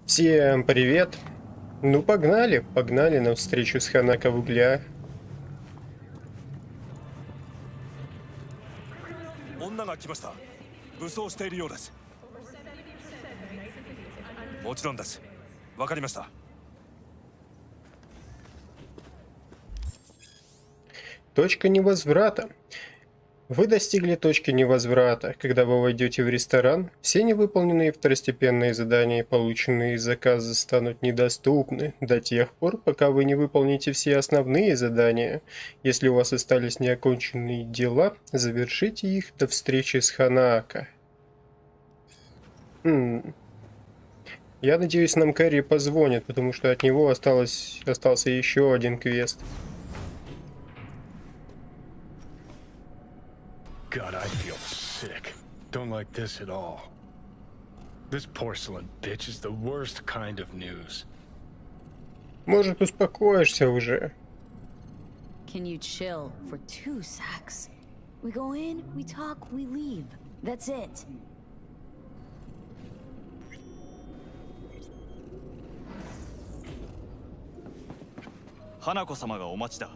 Всем привет! Ну погнали на встречу с Ханако в Углях. 女が来ました。武装しているようです。もちろんです。わかりました。Точка невозврата. Вы достигли точки невозврата. Когда вы войдете в ресторан, все невыполненные второстепенные задания и полученные заказы станут недоступны до тех пор, пока вы не выполните все основные задания. Если у вас остались неоконченные дела, завершите их до встречи с Ханако. Я надеюсь, нам Кэрри позвонит, потому что от него остался еще один квест. God, I feel sick. Don't like this at all. This porcelain bitch is the worst kind of news. Может, успокоишься уже? Can you chill for 2 secs? We go in, we talk, we leave. That's it. Hanako様がお待ちだ。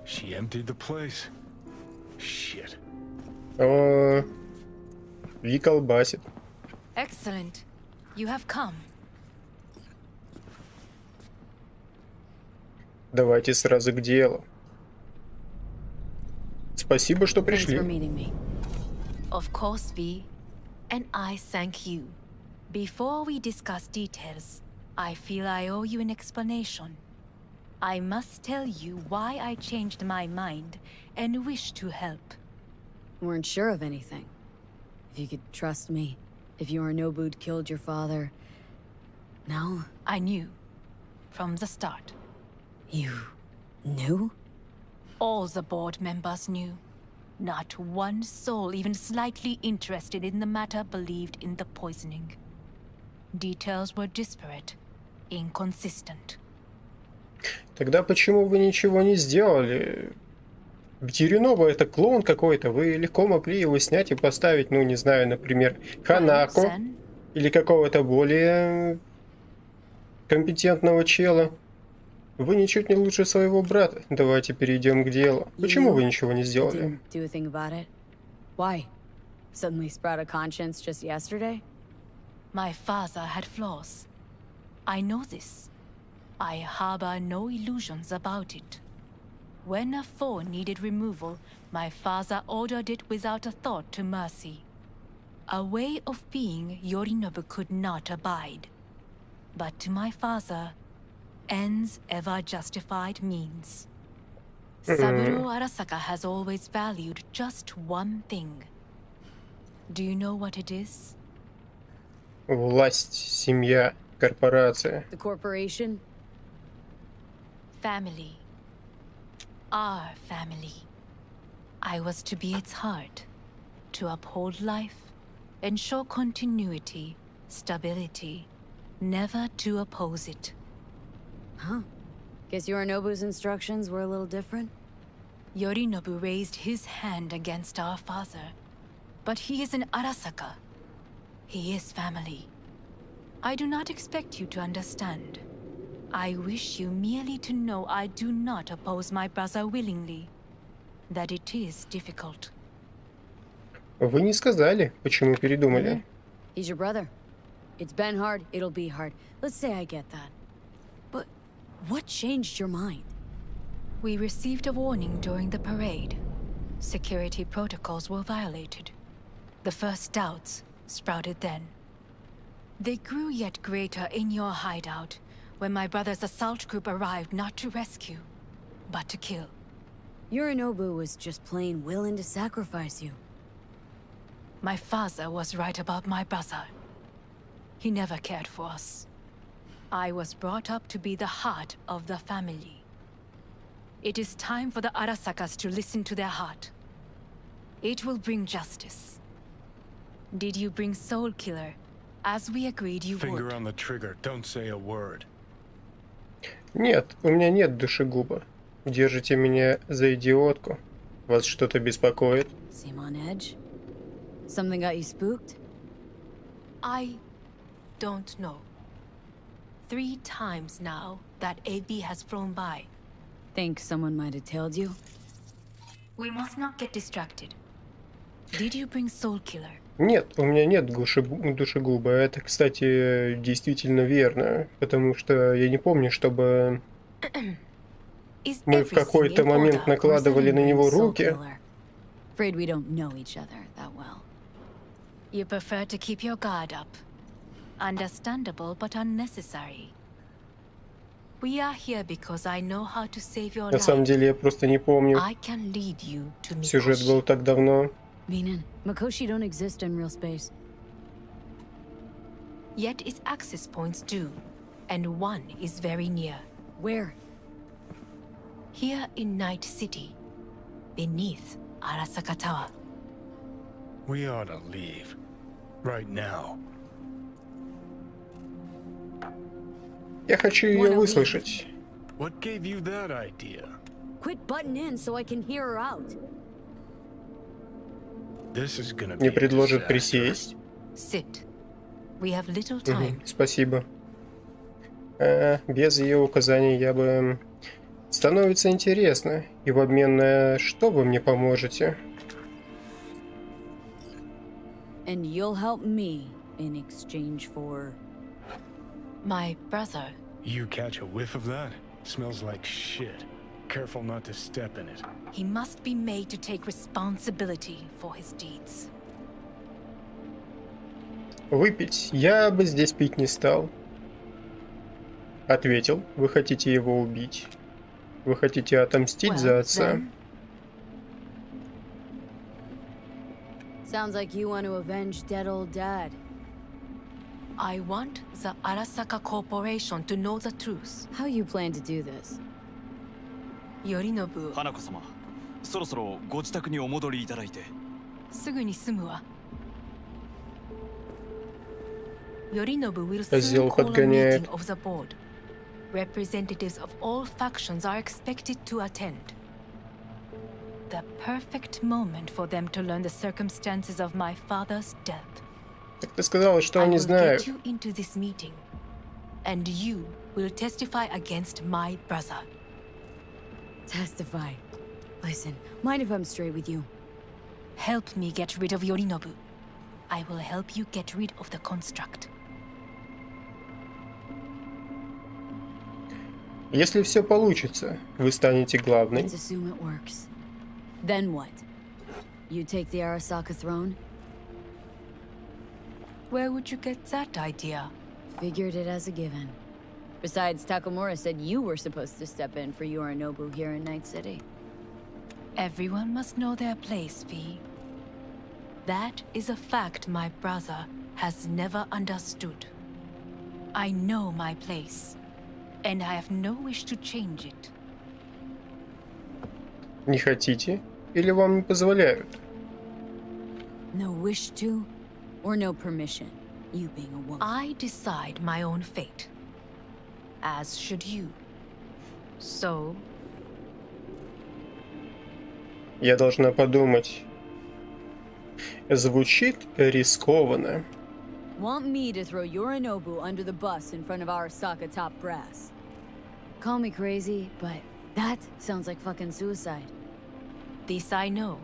She emptied the place. Shit. О, Ви колбасит. Excellent. You have come. Давайте сразу к делу. Спасибо, что Thanks пришли. for meeting me. Of course, V. And I thank you. Before we discuss details, I feel I owe you an explanation. I must tell you why I changed my mind and wish to help. Weren't sure of anything. If you could trust me, if Yorinobu'd killed your father... No? I knew. From the start. You... knew? All the board members knew. Not one soul even slightly interested in the matter believed in the poisoning. Details were disparate, inconsistent. Тогда почему вы ничего не сделали? Yorinobu это клоун какой-то. Вы легко могли его снять и поставить, ну не знаю, например, Ханако или какого-то более компетентного чела. Вы ничуть не лучше своего брата. Давайте перейдем к делу. Почему вы ничего не сделали? Didn't do a thing about it? Why? Suddenly sprout a conscience just yesterday? My father had flaws. I know this. I harbor no illusions about it. When a foe needed removal, my father ordered it without a thought to mercy. A way of being Yorinobu could not abide. But to my father, ends ever justified means. Saburo Arasaka has always valued just one thing. Do you know what it is? Власть, семья, корпорация. The corporation? Family. Our family. I was to be its heart, to uphold life, ensure continuity, stability, never to oppose it. Huh. Guess Yorinobu's instructions were a little different? Yorinobu raised his hand against our father, but he is an Arasaka. He is family. I do not expect you to understand. I wish you merely to know I do not oppose my brother willingly. That it is difficult. Вы не сказали, почему передумали. He's your brother. It's been hard, it'll be hard. Let's say I get that. But what changed your mind? We received a warning during the parade. Security protocols were violated. The first doubts sprouted then. They grew yet greater in your hideout, when my brother's assault group arrived not to rescue, but to kill. Yorinobu was just plain willing to sacrifice you. My father was right about my brother. He never cared for us. I was brought up to be the heart of the family. It is time for the Arasakas to listen to their heart. It will bring justice. Did you bring Soul Killer, as we agreed you would? Finger on the trigger, don't say a word. Нет, у меня нет душегуба. Держите меня за идиотку. Вас что-то беспокоит? Seem on edge? Something got you spooked? I don't know. 3 times now that AB has flown by. Think someone might have tailed you? We must not get distracted. Did you bring Soul Killer? Нет, у меня нет душегуба. Это, кстати, действительно верно. Потому что я не помню, чтобы мы в какой-то момент накладывали на него руки. Afraid we don't know each other that well. You prefer to keep your guard up. Understandable, but unnecessary. We are here because I know how to save your На самом life. деле я просто не помню. I can lead you to Сюжет Mikoshi. был так давно. Minen, Mikoshi don't exist in real space. Yet its access points do, and one is very near. Where? Here in Night-Siti, beneath Arasaka Tower. We ought to leave. Right now. Я хочу ее выслушать. What gave you that idea? Quit butting in so I can hear her out. This is gonna be Мне a предложат disaster. присесть. Sit. We have little time. Спасибо. Без ее указаний я бы... Становится интересно. И в обмен на что вы мне поможете? And you'll help me in exchange for... My brother. You catch a whiff of that? Smells like shit. Careful not to step in it. He must be made to take responsibility for his deeds. Выпить? Я бы здесь пить не стал. Ответил. Вы хотите его убить? Вы хотите отомстить за отца? Sounds like you want to avenge dead old dad. I want the Arasaka Corporation to know the truth. How you plan to do this? Yorinobu, 花子様、そろそろご自宅にお戻りいただいて。すぐに住むわ。Yorinobu will Раздел soon call a подгоняет. meeting of the board. Representatives of all factions are expected to attend. The perfect moment for them to learn the circumstances of my father's death. Так ты сказала, что I они will знают. get you into this meeting, and you will testify against my brother. Testify. Listen, mind if I'm straight with you? Help me get rid of Yorinobu. I will help you get rid of the construct. Если все получится, вы станете главной. Let's assume it works. Then what? You take the Arasaka throne? Where would you get that idea? Figured it as a given. Besides, Takamura said you were supposed to step in for Yorinobu here in Night-City. Everyone must know their place, V. That is a fact my brother has never understood. I know my place, and I have no wish to change it. Не хотите? Или вам не позволяют? No wish to, or no permission, you being a woman. I decide my own fate, as should you. So, Я должна подумать. Звучит рискованно. Want me to throw Yorinobu under the bus in front of Arasaka top brass? Call me crazy, but that sounds like fucking suicide. this I know,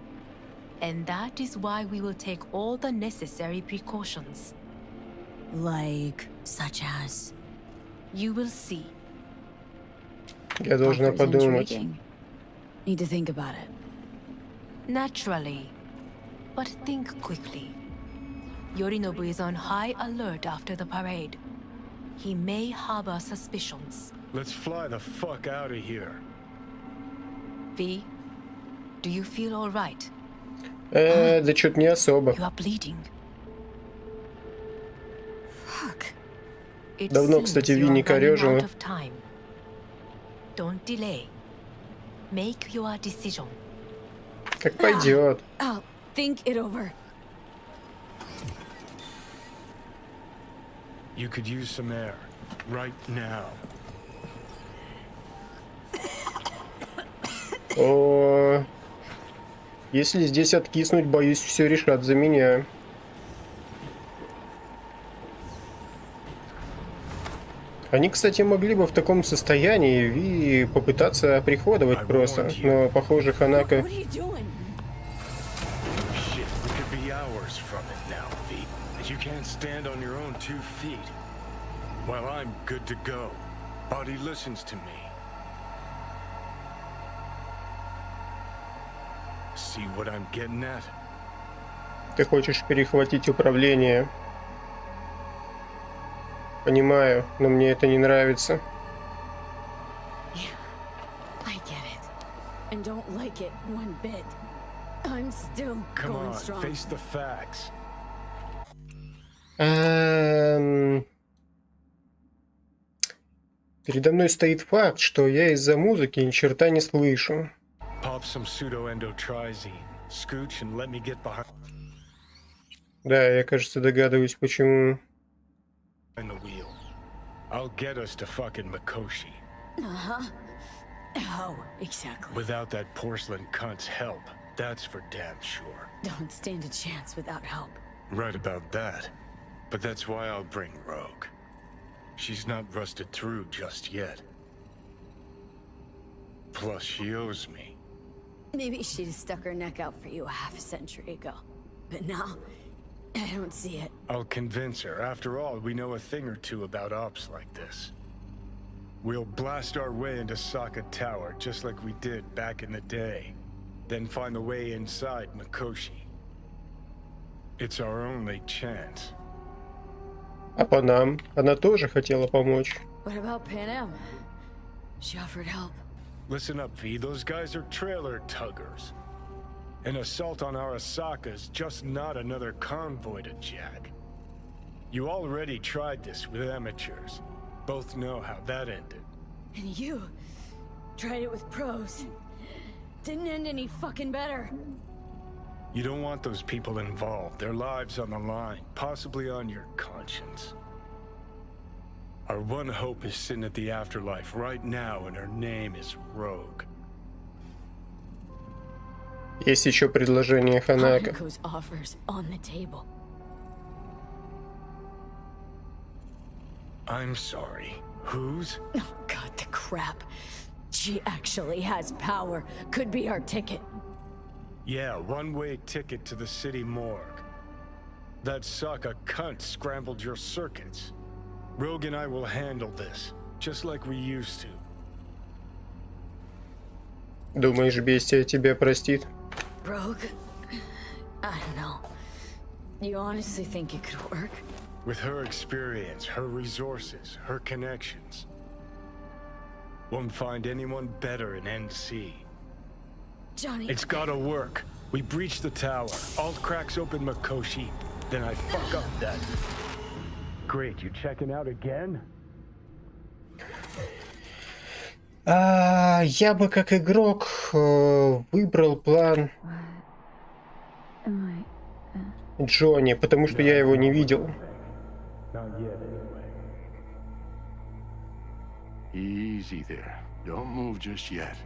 and that is why we will take all the necessary precautions. Like, such as... You will see. Я должна Offers подумать. intriguing. Need to think about it. Naturally, but think quickly. Yorinobu is on high alert after the parade. He may harbor suspicions. Let's fly the fuck out of here. V, do you feel all right? Да что-то не особо. You are bleeding. Fuck. It Давно, seems кстати, you are Ви не running корёжила. out of time. Don't delay. Make your decision. Как пойдет. Oh, think it over. You could use some air. Right now. О, если здесь откиснуть, боюсь, все решат за меня. Они, кстати, могли бы в таком состоянии Ви попытаться оприходовать просто, но, похоже, Ханако... What are you doing? Shit, we could be hours from it now, V. And you can't stand on your own 2 feet. Well, I'm good to go. Body listens to me. See what I'm getting at? Ты хочешь перехватить управление. Понимаю, но мне это не нравится. I get it. And don't like it one bit. I'm still Come going on, strong. face the facts. Передо мной стоит факт, что я из-за музыки ни черта не слышу. Pop some pseudo-endotrizine. Scooch and let me get behind Да, я, кажется, догадываюсь, почему. the wheel. I'll get us to fucking Mikoshi. How exactly? Without that porcelain cunt's help, that's for damn sure. Don't stand a chance without help. Right about that. But that's why I'll bring Rogue. She's not rusted through just yet. Plus, she owes me. Maybe she'd have stuck her neck out for you a half a century ago. But now, I don't see it. I'll convince her. After all, we know a thing or two about ops like this. We'll blast our way into Sokka Tower, just like we did back in the day. Then find the way inside Mikoshi. It's our only chance. А по нам она тоже хотела помочь. What about Pan Am? She offered help. Listen up, V. Those guys are trailer tuggers. An assault on Arasaka's just not another convoy to jack. You already tried this with amateurs. Both know how that ended. And you tried it with pros. Didn't end any fucking better. You don't want those people involved, their lives on the line, possibly on your conscience. Our one hope is sin at the afterlife right now, and her name is Rogue. Есть еще предложение Ханако. Hanako's offers on the table. I'm sorry. Whose? Oh god, the crap. She actually has power. Could be our ticket. Yeah, one-way ticket to the city morgue. That Sokka cunt scrambled your circuits. Rogue and I will handle this, just like we used to. Думаешь, бестия тебя простит? Rogue? I don't know. You honestly think it could work? With her experience, her resources, her connections. Won't find anyone better in NC. Johnny... It's gotta work. We breach the tower. Alt cracks open Mikoshi. Then I fuck up that. Great, you checking out again? Я бы как игрок выбрал план Джонни, потому что я его не видел. Not yet, anyway. Easy there. Don't move just yet.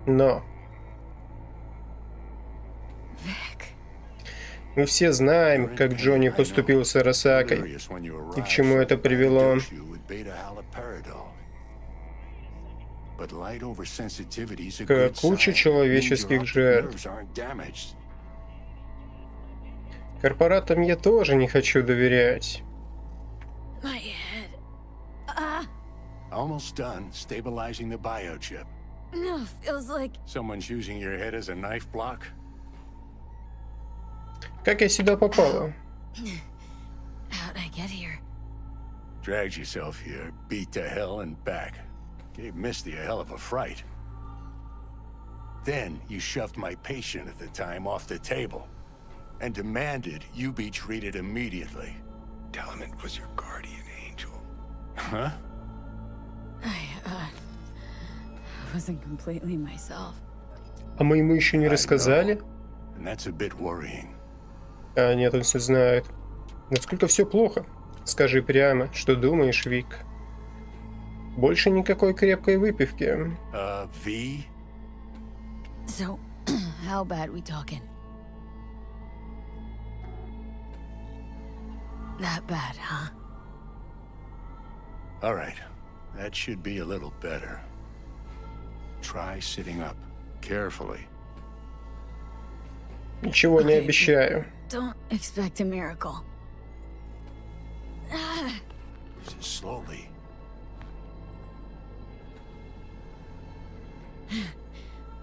Но Vic. мы все знаем, как Джонни поступил с Арасакой и к чему это привело. К куче человеческих жертв. Корпоратам я тоже не хочу доверять. My head. Almost done stabilizing the biochip. No, feels like... Someone's using your head as a knife block? Как я сюда попала? How'd I get here? Dragged yourself here, beat to hell and back. Gave Misty a hell of a fright. Then you shoved my patient at the time off the table and demanded you be treated immediately. Tell him it was your guardian angel. Huh? I wasn't completely myself. А мы ему еще не рассказали? And that's a bit worrying. А нет, он все знает. Насколько все плохо? Скажи прямо, что думаешь, Вик. Больше никакой крепкой выпивки. V? So, how bad we talking? That bad, huh? All right. That should be a little better. Try sitting up. Carefully. Ничего не обещаю. Don't expect a miracle. Slowly.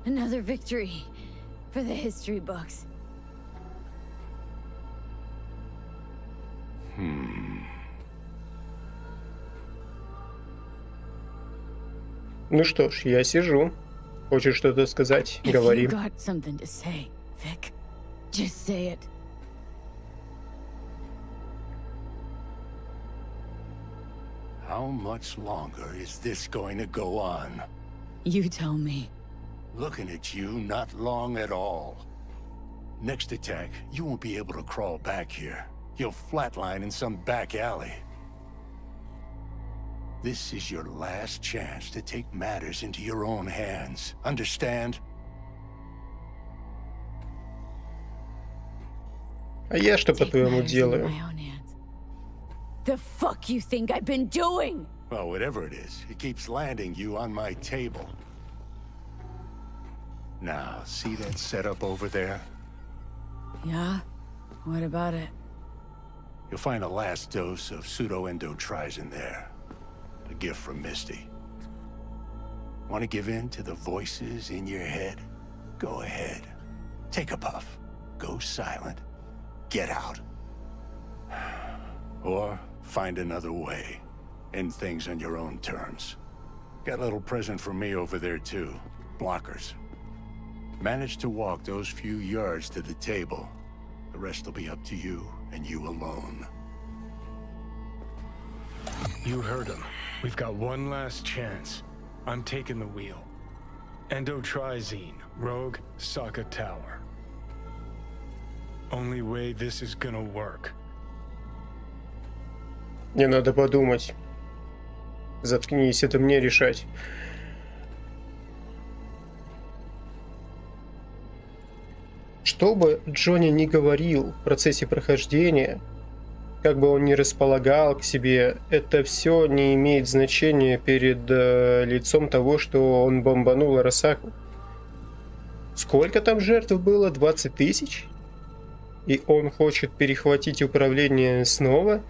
Another victory for the history books. Ну что ж, я сижу. Хочешь что-то сказать? If Говори. you got something to say, Vic, just say it. How much longer is this going to go on? You tell me. Looking at you, not long at all. Next attack, you won't be able to crawl back here. You'll flatline in some back alley. This is your last chance to take matters into your own hands. Understand? А я что, Take по-твоему, matters into делаю? my own hands. The fuck you think I've been doing? Well, whatever it is, it keeps landing you on my table. Now, see that setup over there? Yeah? What about it? You'll find a last dose of pseudo-endotrizin there. A gift from Misty. Want to give in to the voices in your head? Go ahead. Take a puff. Go silent. Get out. Or find another way. End things on your own terms. Got a little present for me over there too. Blockers. Manage to walk those few yards to the table. The rest will be up to you and you alone. You heard him. We've got one last chance. I'm taking the wheel. Endotrizine, Rogue, Sokka Tower. Only way this is gonna work. Мне надо подумать. Заткнись, это мне решать. Что бы Джонни ни говорил в процессе прохождения, как бы он ни располагал к себе, это все не имеет значения перед лицом того, что он бомбанул Арасаку. Сколько там жертв было? 20 тысяч? И он хочет перехватить управление снова?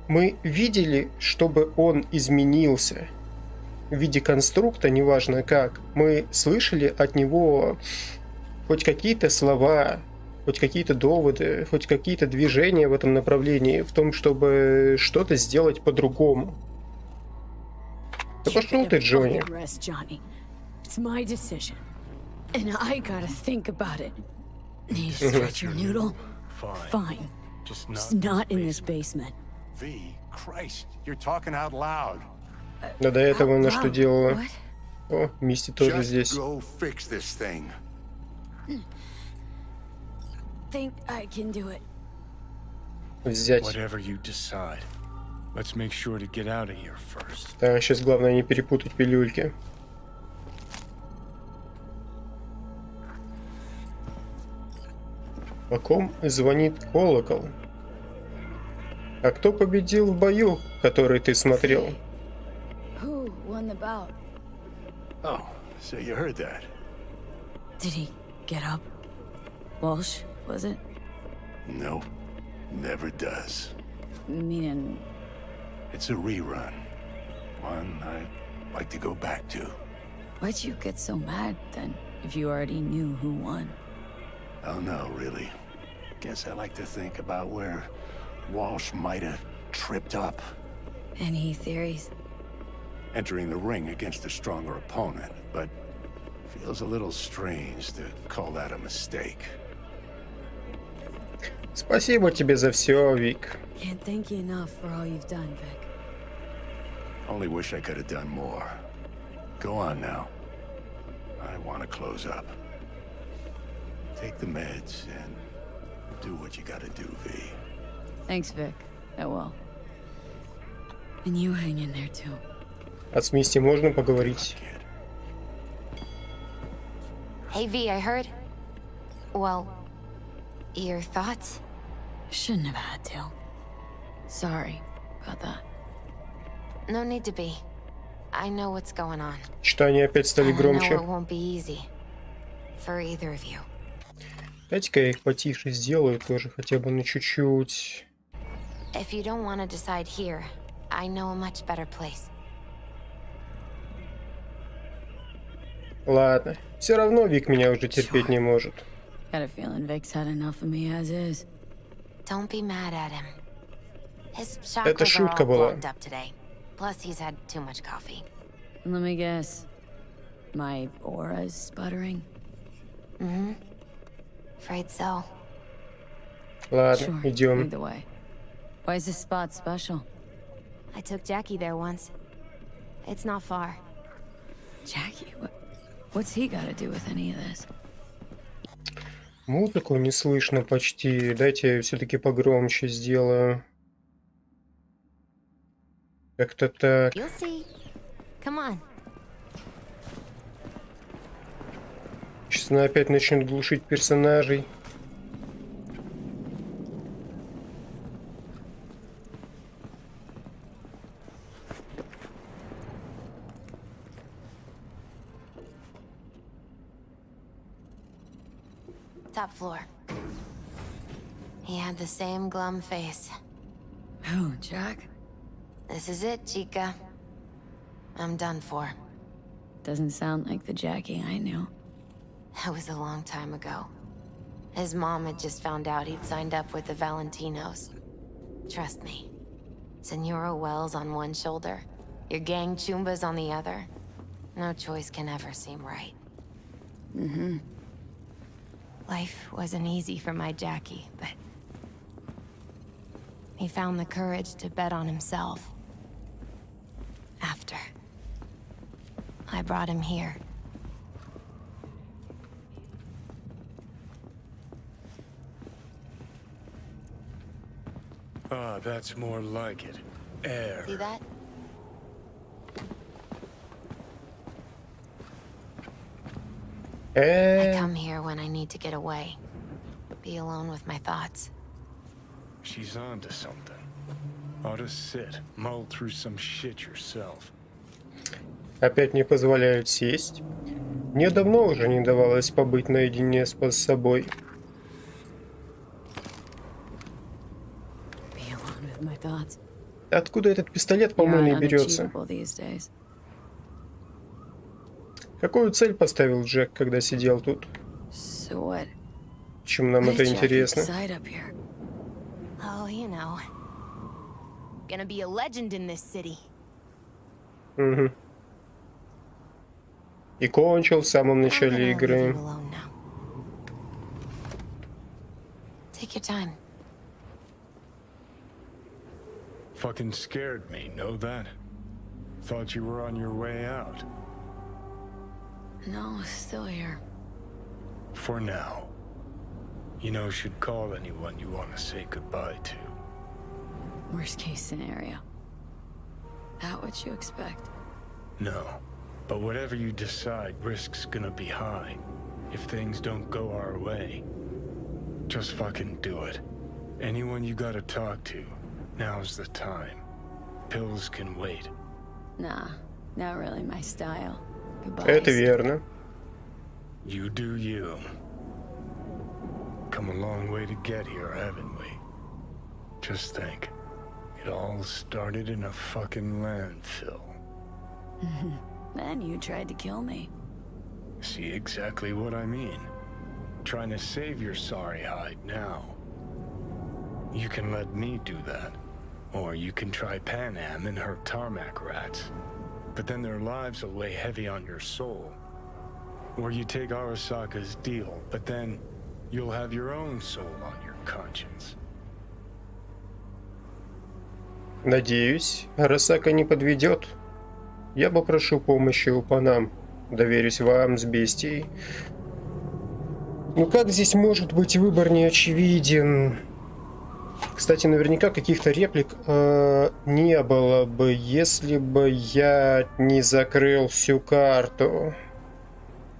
Мы видели, чтобы он изменился в виде конструкта, неважно как. Мы слышали от него хоть какие-то слова, хоть какие-то доводы, хоть какие-то движения в этом направлении, в том, чтобы что-то сделать по-другому. Да пошел ты, Джонни. Rest, Johnny. It's my decision. And I gotta think about it. Need to stretch your noodle? Fine. Just Just not in this basement. V, Christ, you're talking out loud. Да до этого она что Wow, делала? what? О, Мисти тоже Just здесь. go fix this thing. Think I can do it. Взять. Whatever you decide. Let's make sure to get out of here first. Да, сейчас главное не перепутать пилюльки. По ком звонит колокол? А кто победил в бою, который ты смотрел? Who won the bout? Oh, so you heard that. Did he get up? Walsh, was it? Nope, never does. Meaning, It's a rerun. One I'd like to go back to. why'd you get so mad then, if you already knew who won? Oh no, really. Guess I like to think about where Walsh might have tripped up. Any theories? Entering the ring against a stronger opponent, but feels a little strange to call that a mistake. Спасибо тебе за все, Вик. Can't thank you enough for all you've done, Vic. Only wish I could have done more. Go on now. I want to close up. Take the meds and do what you gotta do, V. Thanks, Vic. I will. And you hang in there too. А с Мисти можно поговорить? Kid. Hey V, I heard. Well, your thoughts? Shouldn't have had to. Sorry about that. No need to be. I know what's going on. Читания опять стали And I know громче. it won't be easy for either of you. Дайте-ка я их потише сделаю тоже, хотя бы на чуть-чуть. If you don't want to decide here, I know a much better place. Ладно. Все равно Вик меня уже терпеть не может. Got a feeling Vic's had enough of me as is. Don't be mad at him. His Это chakras are шутка all была. blocked up today. Plus, he's had too much coffee. Let me guess. My aura's sputtering? Mm-hmm. Afraid so. Ладно, Sure, идем. either way. Why is this spot special? I took Jackie there once. It's not far. Jackie, what's he got to do with any of this? Музыку не слышно почти. Дайте я все-таки погромче сделаю. Как-то так. You'll see. Come on. Сейчас она опять начнет глушить персонажей. Top floor. He had the same glum face. Who, Jack? This is it, Chica. I'm done for. Doesn't sound like the Jackie I knew. That was a long time ago. His mom had just found out he'd signed up with the Valentinos. Trust me. Senora Wells on one shoulder, your gang Chumbas on the other. No choice can ever seem right. Mm-hmm. Life wasn't easy for my Jackie, but he found the courage to bet on himself. After I brought him here. Ah, that's more like it. Air. See that? I come here when I need to get away. Be alone with my thoughts. She's onto something. Ought to sit, mull through some shit yourself. Опять не позволяют сесть. Мне давно уже не давалось побыть наедине с собой. Be alone with my thoughts. Откуда этот пистолет помойный берется? Unachievable these days. Какую цель поставил Джек, когда сидел тут? So what? Чем нам What это did Jack интересно? decide up here? Oh, you know. Gonna be a legend in this city. Угу. И кончил в самом I'm начале gonna leave игры. you alone now. Take your time. Fucking scared me, know that? Thought you were on your way out. No, still here. For now. You know, should call anyone you want to say goodbye to. Worst case scenario. That what you expect? No. But whatever you decide, risk's gonna be high. If things don't go our way. Just fucking do it. Anyone you gotta talk to, now's the time. Pills can wait. Nah, not really my style. Goodbye. Это верно. You do you. Come a long way to get here, haven't we? Just think. It all started in a fucking landfill. Then you tried to kill me. See exactly what I mean? Trying to save your sorry hide now. You can let me do that. Or you can try Pan Am and her tarmac rats. But then their lives will weigh heavy on your soul. Or you take Arasaka's deal, but then you'll have your own soul on your conscience. Надеюсь, Арасака не подведет. Я попрошу помощи у Панам. Доверюсь вам с бестией. Ну как здесь может быть выбор не очевиден? Кстати, наверняка каких-то реплик не было бы, если бы я не закрыл всю карту.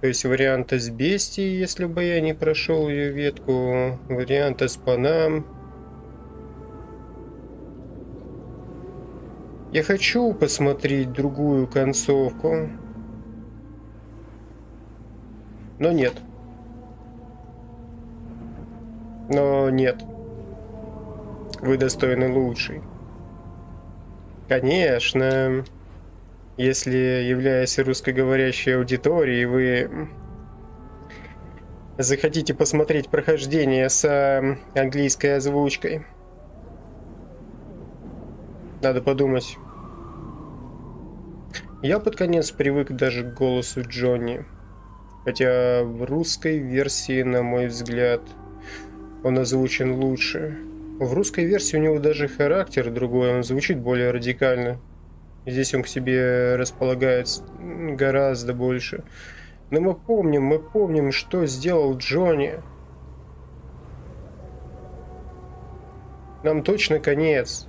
То есть варианты с бестией, если бы я не прошел ее ветку. Варианты с Панам. Я хочу посмотреть другую концовку, но нет. Но нет. Вы достойны лучшей. Конечно, если, являясь русскоговорящей аудиторией, вы захотите посмотреть прохождение с английской озвучкой, надо подумать. Я под конец привык даже к голосу Джонни. Хотя в русской версии, на мой взгляд, он озвучен лучше. В русской версии у него даже характер другой, он звучит более радикально. Здесь он к себе располагает гораздо больше. Но мы помним, что сделал Джонни. Нам точно конец.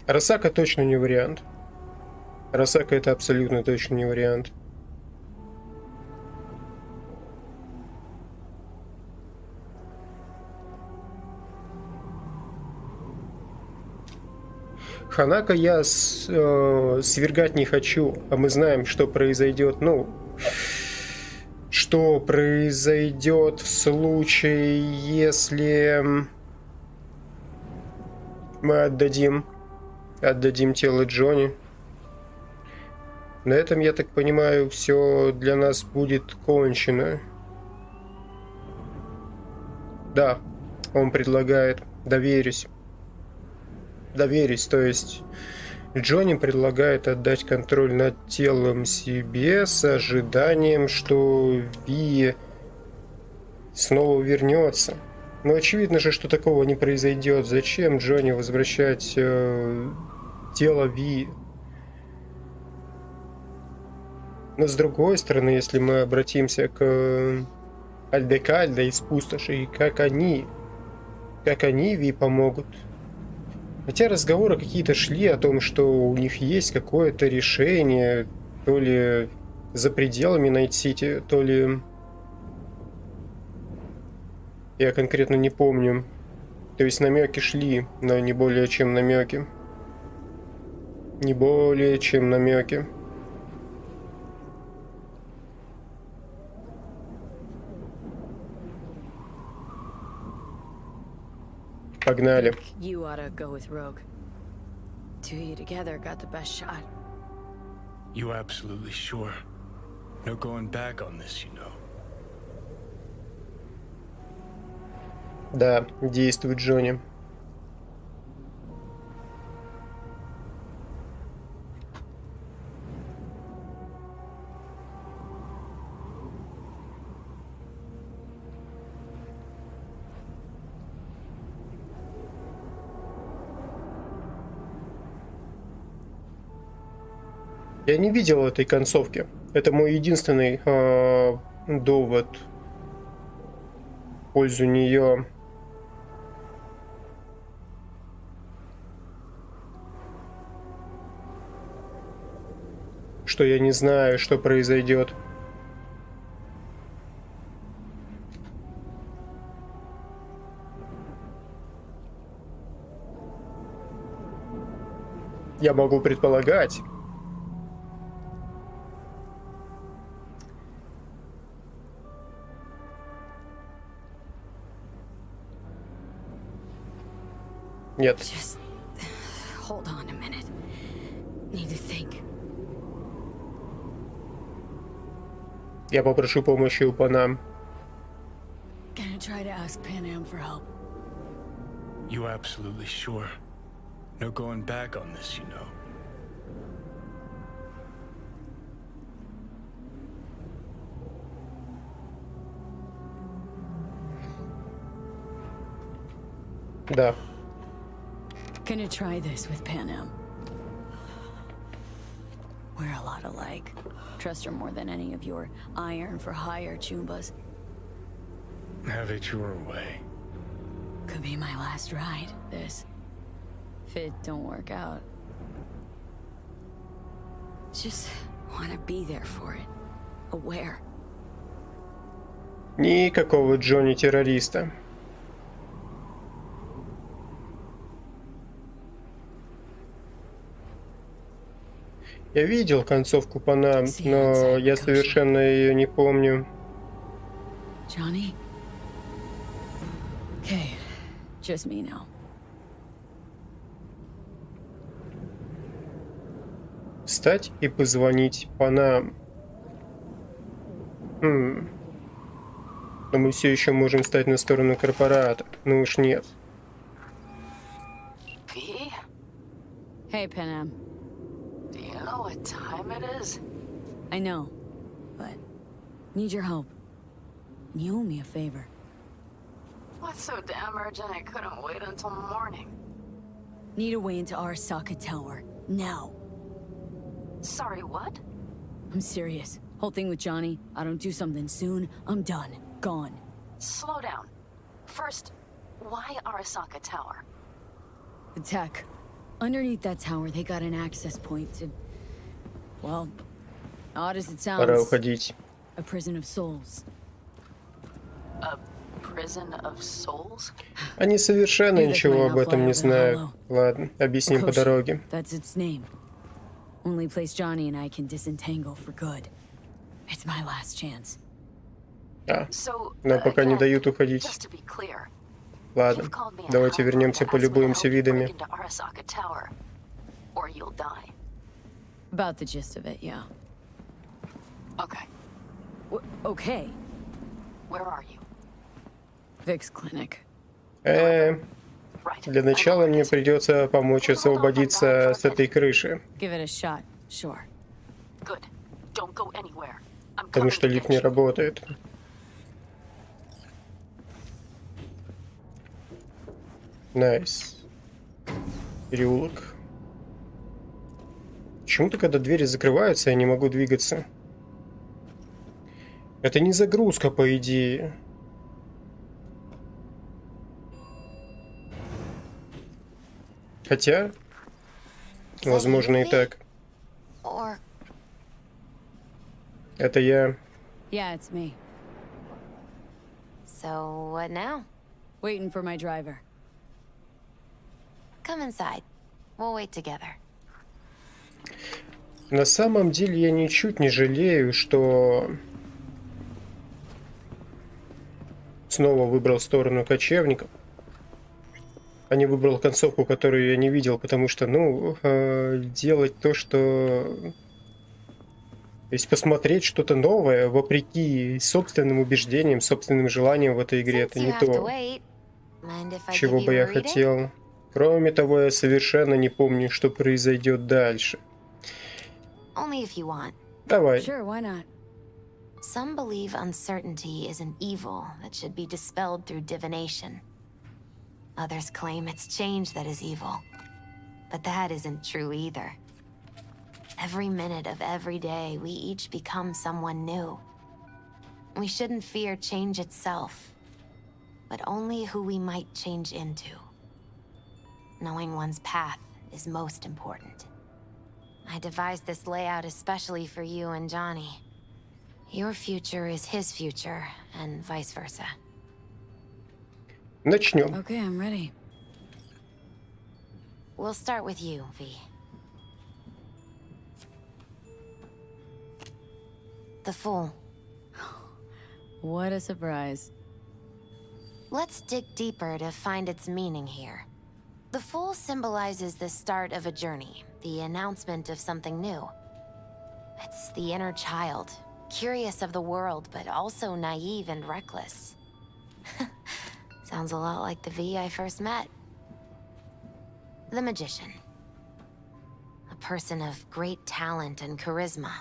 Арасака точно не вариант. Арасака это абсолютно точно не вариант. Ханако я свергать не хочу, а мы знаем, что произойдет. Ну, что произойдет в случае, если мы отдадим тело Джонни. На этом, я так понимаю, все для нас будет кончено. Да, он предлагает, доверюсь, то есть Джонни предлагает отдать контроль над телом себе с ожиданием, что Ви снова вернется. Но очевидно же, что такого не произойдет. Зачем Джонни возвращать тело Ви? Но с другой стороны, если мы обратимся к Альдекальда из пустоши, как они Ви помогут? Хотя разговоры какие-то шли о том, что у них есть какое-то решение, то ли за пределами Найт-Сити, то ли... Я конкретно не помню. То есть намеки шли, но не более чем намеки. Не более чем намеки. Погнали. You ought to go with Rogue. Two of you together got the best shot. You absolutely sure? No going back on this, you know. Да, действует Джонни. Я не видел этой концовки. Это мой единственный довод в пользу нее. Что я не знаю, что произойдет. Я могу предполагать. Нет. Just hold on a minute. Need to think. Я попрошу помощи у Панам. Gonna try to ask Pan Am for help. You absolutely sure? No going back on this, you know. Да. Gonna try this with Pan Am. We're a lot alike. Trust her more than any of your iron for hire chumbas. Have it your way. Could be my last ride, this. If it don't work out. Just want to be there for it. Aware. Никакого Джонни террориста. Я видел концовку Панам, но я совершенно ее не помню. Johnny? Okay, just me now. Встать и позвонить Панам. Но мы все еще можем стать на сторону корпората. Ну уж нет. V? Hey, Panam. Do you know what time it is? I know, but need your help. You owe me a favor. What's so damn urgent I couldn't wait until morning? Need a way into Arasaka Tower. Now. Sorry, what? I'm serious. Whole thing with Johnny, I don't do something soon, I'm done. Gone. Slow down. First, why Arasaka Tower? The tech. Underneath that tower, they got an access point to... Well, odd as it Пора sounds, уходить. a prison of souls. A prison of souls? Они совершенно ничего об этом не знают. Ладно, объясним по дороге. That's its name. Only place Johnny and I can disentangle for good. It's my last chance. So, Но пока не again, дают уходить. just to be clear, Ладно, you've called me a давайте hound вернемся, to ask me to полюбуемся help you break видами. into Arasaka Tower, or you'll die. About the gist of it, yeah. Okay, Okay. where are you? Vic's clinic. Right. Для начала мне придется помочь освободиться с этой крыши, Give it a shot, sure. Good. Don't go anywhere. I'm потому coming что to лифт get не you. работает. Найс. Переулок. Почему-то, когда двери закрываются, я не могу двигаться. Это не загрузка, по идее. Хотя, возможно, и так. Or Это я. Yeah, it's me. so what now? Waiting for my driver. Come inside. We'll wait together. На самом деле я ничуть не жалею, что снова выбрал сторону кочевников, а не выбрал концовку, которую я не видел, потому что, делать то, что... То есть посмотреть что-то новое, вопреки собственным убеждениям, собственным желаниям в этой игре, это Since you не have to то, wait, mind if I чего give бы you я a reading? хотел. Кроме того, я совершенно не помню, что произойдет дальше. Only if you want. Давай. Sure, why not? Some believe uncertainty is an evil that should be dispelled through divination. Others claim it's change that is evil. But that isn't true either. Every minute of every day, we each become someone new. We shouldn't fear change itself, but only who we might change into. Knowing one's path is most important. I devised this layout especially for you and Johnny. Your future is his future, and vice versa. Начнем. Okay, I'm ready. We'll start with you, V. The Fool. What a surprise. Let's dig deeper to find its meaning here. The Fool symbolizes the start of a journey, the announcement of something new. It's the inner child, curious of the world, but also naive and reckless. Sounds a lot like the V I first met. The Magician. A person of great talent and charisma.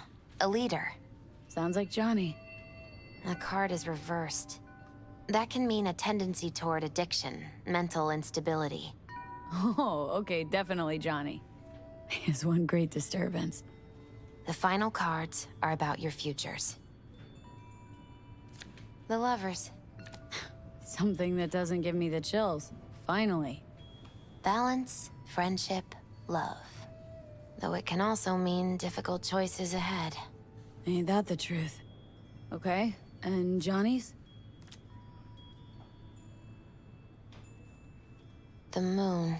A leader. Sounds like Johnny. The card is reversed. That can mean a tendency toward addiction, mental instability. Oh, okay, definitely Johnny. He has one great disturbance. The final cards are about your futures. The Lovers. Something that doesn't give me the chills. Finally. Balance, friendship, love. Though it can also mean difficult choices ahead. Ain't that the truth? Okay, and Johnny's? The moon.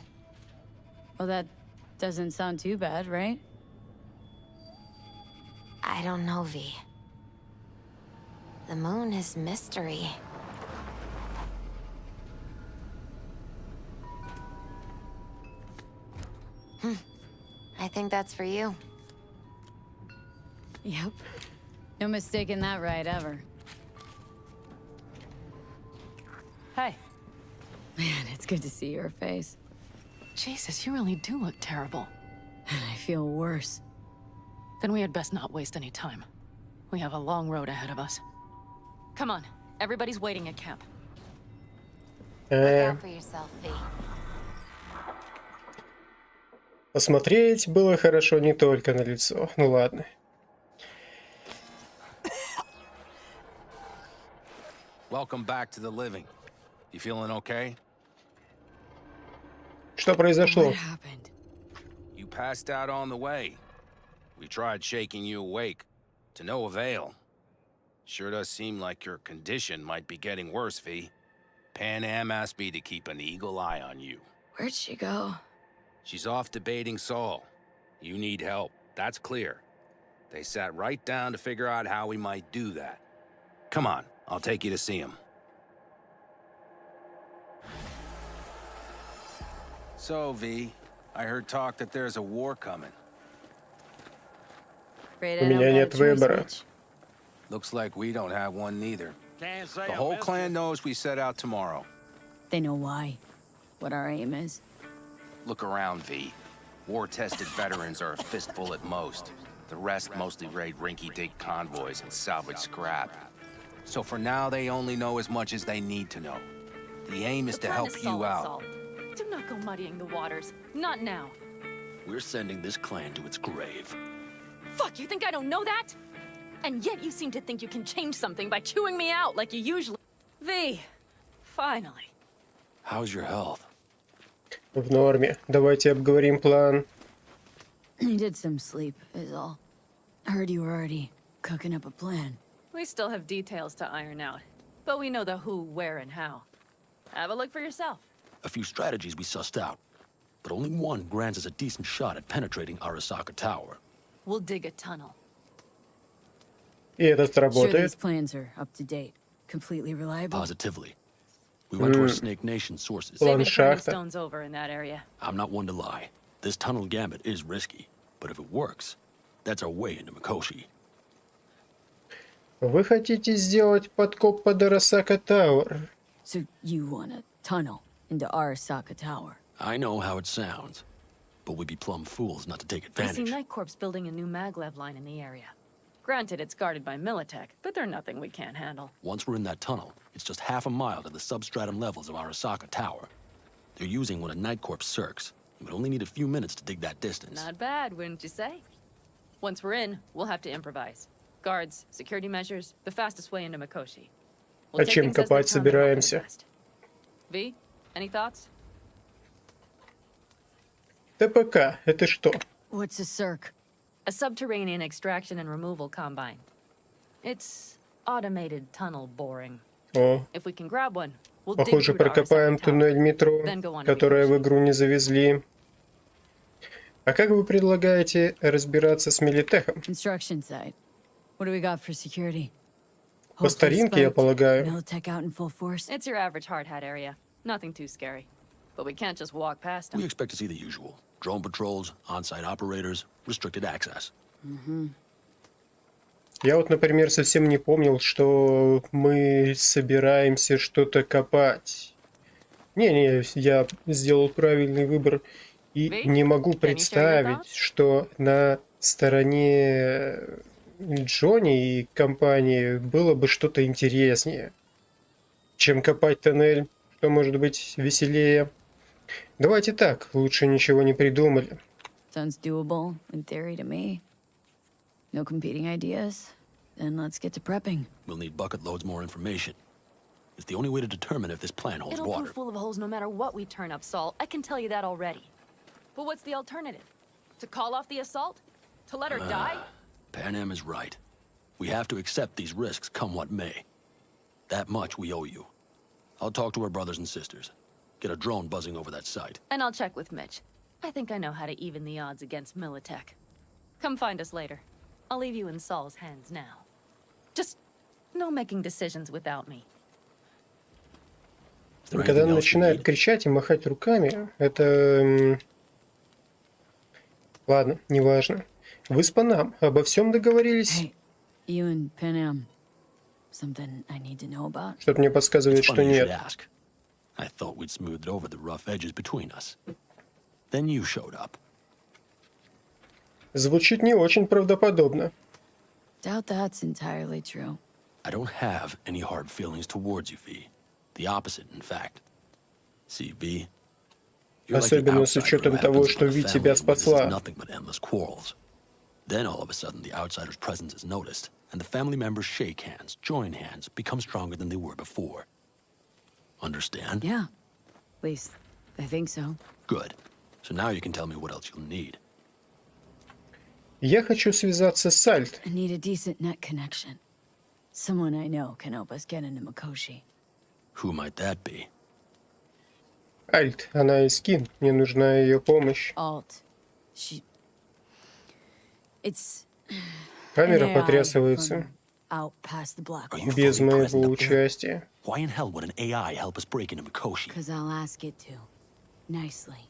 Well, that doesn't sound too bad, right? I don't know, V. The moon is mystery. I think that's for you. Yep. No mistaking that ride ever. Hey. Man, it's good to see your face. Jesus, you really do look terrible. And I feel worse. Then we had best not waste any time. We have a long road ahead of us. Come on, everybody's waiting at camp. Look out for yourself, V. Посмотреть было хорошо не только на лицо. Ну ладно. Welcome back to the living. You feeling okay? Что произошло? What happened? You passed out on the way. We tried shaking you awake. To no avail. Sure does seem like your condition might be getting worse, V. Pan Am asked me to keep an eagle eye on you. Where'd she go? She's off debating Saul. You need help, that's clear. They sat right down to figure out how we might do that. Come on, I'll take you to see him. So, V, I heard talk that there's a war coming. Afraid У I don't меня got нет a choice выбора. much. Looks like we don't have one neither. The whole clan knows we set out tomorrow. They know why. What our aim is. Look around, V. War-tested veterans are a fistful at most. The rest mostly raid rinky-dink convoys and salvage scrap. So for now, they only know as much as they need to know. The aim is to help you out. Do not go muddying the waters. Not now. We're sending this clan to its grave. Fuck, you think I don't know that? And yet you seem to think you can change something by chewing me out like you usually... V, finally. How's your health? В норме. Давайте обговорим план. Needed some sleep, is all. Heard you were already cooking up a plan. We still have details to iron out, but we know the who, where, and how. Have a look for yourself. A few strategies we sussed out, but only one grants us a decent shot at penetrating Arasaka Tower. We'll dig a tunnel. И это Sure these сработает. plans are up to date. Completely reliable. Positively. We went to our Snake Nation sources. План They've been turning шахта. stones over in that area. I'm not one to lie. This tunnel gambit is risky, but if it works, that's our way into Mikoshi. Вы хотите сделать подкоп под Арасака Тауэр? So you want a tunnel into Arasaka Tower? I know how it sounds, but we'd be plumb fools not to take I see advantage. Night Corps building a new maglev line in the area. Granted, it's guarded by Militech, but they're nothing we can't handle. Once we're in that tunnel, it's just half a mile to the substratum levels of Arasaka Tower. They're using one of Night Corps circs. It would only need a few minutes to dig that distance. Not bad, wouldn't you say? Once we're in, we'll have to improvise. Guards, security measures, the fastest way into Mikoshi. А чем копать собираемся? V, any thoughts? ТПК. Это что? What's a circ? A subterranean extraction and removal combine. It's automated tunnel boring. О, If we can grab one, we'll dig похоже, through to прокопаем Arasaka Tower. туннель метро, Then go on to которое в Mikoshi. игру не завезли. А как вы предлагаете разбираться с Милитехом? Construction site. What do we got for security? По старинке, я полагаю. Militech out in full force. It's your average hard hat area. Nothing too scary. But we can't just walk past We them. expect to see the usual. Drone patrols, on-site operators, restricted access. Я вот, например, совсем не помнил, что мы собираемся что-то копать. Не, я сделал правильный выбор и Ви? не могу Can you share your представить, thoughts? что на стороне Джонни и компании было бы что-то интереснее, чем копать тоннель, что может быть веселее. Давайте так, лучше ничего не придумали. Sounds doable in theory to me. No competing ideas? Then let's get to prepping. We'll need bucket loads more information. It's the only way to determine if this plan holds It'll water. prove full of holes no matter what we turn up, Saul. I can tell you that already. But what's the alternative? To call off the assault? To let her die? Panem is right. We have to accept these risks, come what may. That much we owe you. I'll talk to our brothers and sisters. Get a drone buzzing over that site. And I'll check with Mitch. I think I know how to even the odds against Militech. Come find us later. I'll leave you in Saul's hands now. Just no making decisions without me. Когда она начинает кричать и махать руками, это... Ладно, неважно. Вы с Панам обо всем договорились? Hey, you and Panam. Something I need to know about? Что-то мне подсказывает, что нет. I thought we'd smoothed over the rough edges between us. Then you showed up. Звучит не очень правдоподобно. Doubt that's entirely true. I don't have any hard feelings towards you, V. The opposite, in fact. See, V, you're like the Особенно с outsider учетом who того, happens что on a Ви family тебя and witnesses спасла. nothing but endless quarrels. Then all of a sudden the outsider's presence is noticed, and the family members shake hands, join hands, become stronger than they were before. Understand? Yeah. At least, I think so. Good. So now you can tell me what else you'll need. Я хочу связаться с Альт. I need a decent net connection. Someone I know can help us get into Mikoshi. Who might that be? Альт, она из Кин. Мне нужна ее помощь. Alt. She... It's... Камера an AI потрясывается. from out past the black Are hole. you Без fully моего present up there? участия. Why in hell would an AI help us break into Mikoshi? Because I'll ask it to. Nicely.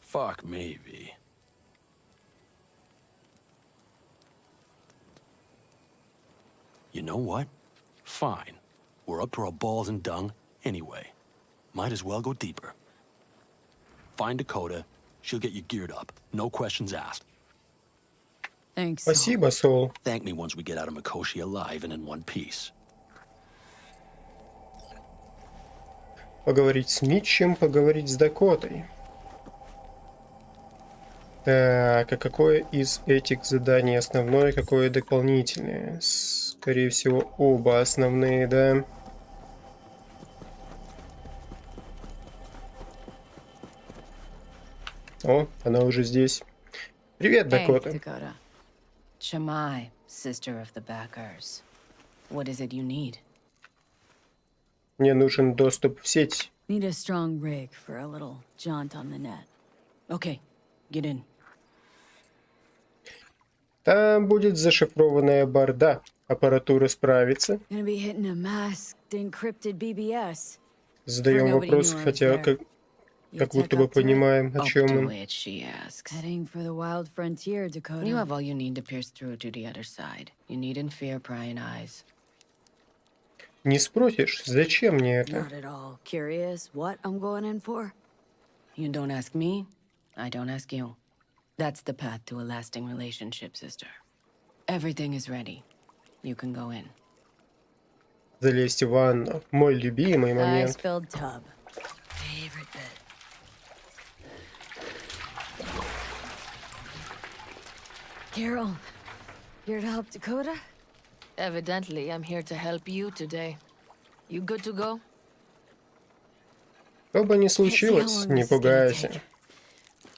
Fuck me, V. You know what? Fine. We're up to our balls in dung anyway. Might as well go deeper. Find Dakota. She'll get you geared up. No questions asked. Thanks. Спасибо, Сол. Thank me once we get out of Mikoshi alive and in one piece. Поговорить с Митчем, поговорить с Дакотой. Так, а какое из этих заданий основное, какое дополнительное? Скорее всего, оба основные, да? О, она уже здесь. Привет, Дакота. Dakota. Shamai, sister of the backers. What is it you need? Мне нужен доступ в сеть. Need a strong rig for a little jaunt on the net. Okay, get in. Там будет зашифрованная борда. Аппаратура справится. Gonna be hitting a masked, encrypted BBS. Задаем вопрос, хотя как будто бы понимаем, о чем Do он. it, she asks. Heading for the wild frontier, Dakota. You have all you need to pierce through to the other side. You needn't fear prying eyes. Не спросишь, зачем мне это? Not at all curious what I'm going in for. You don't ask me, I don't ask you. That's the path to a lasting relationship, sister. Everything is ready. You can go in. Залезть в ванну. Мой любимый момент. Ice-filled tub. Favorite bit. Carol, here to help Dakota? Evidently, I'm here to help you today. You good to go? Что бы ни случилось, не пугайся.